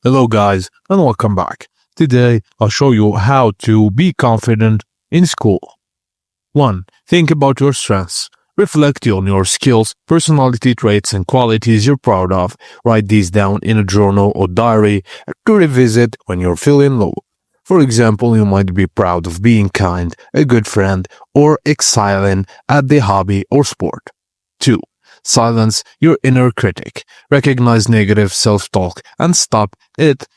Hello guys and welcome back. Today I'll show you how to be confident in school. 1. Think about your strengths. Reflect on your skills, personality traits and qualities you're proud of. Write these down in a journal or diary to revisit when you're feeling low. For example, you might be proud of being kind, a good friend, or excelling at the hobby or sport. 2. Silence your inner critic. Recognize negative self-talk and stop it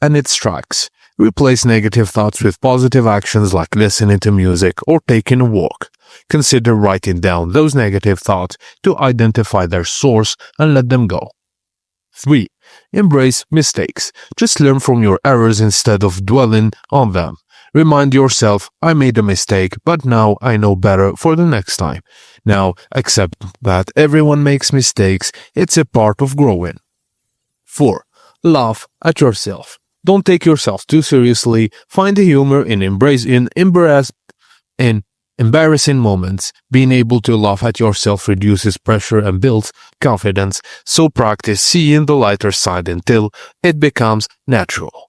and its tracks. Replace negative thoughts with positive actions like listening to music or taking a walk. Consider writing down those negative thoughts to identify their source and let them go. 3. Embrace mistakes. Just learn from your errors instead of dwelling on them. Remind yourself, I made a mistake, but now I know better for the next time. Now, accept that everyone makes mistakes. It's a part of growing. 4. Laugh at yourself. Don't take yourself too seriously. Find the humor in embarrassing moments. Being able to laugh at yourself reduces pressure and builds confidence, so practice seeing the lighter side until it becomes natural.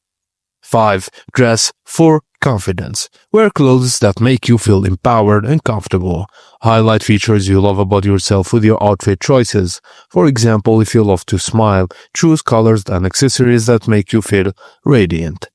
5. Dress for confidence. Wear clothes that make you feel empowered and comfortable. Highlight features you love about yourself with your outfit choices. For example, if you love to smile, choose colors and accessories that make you feel radiant.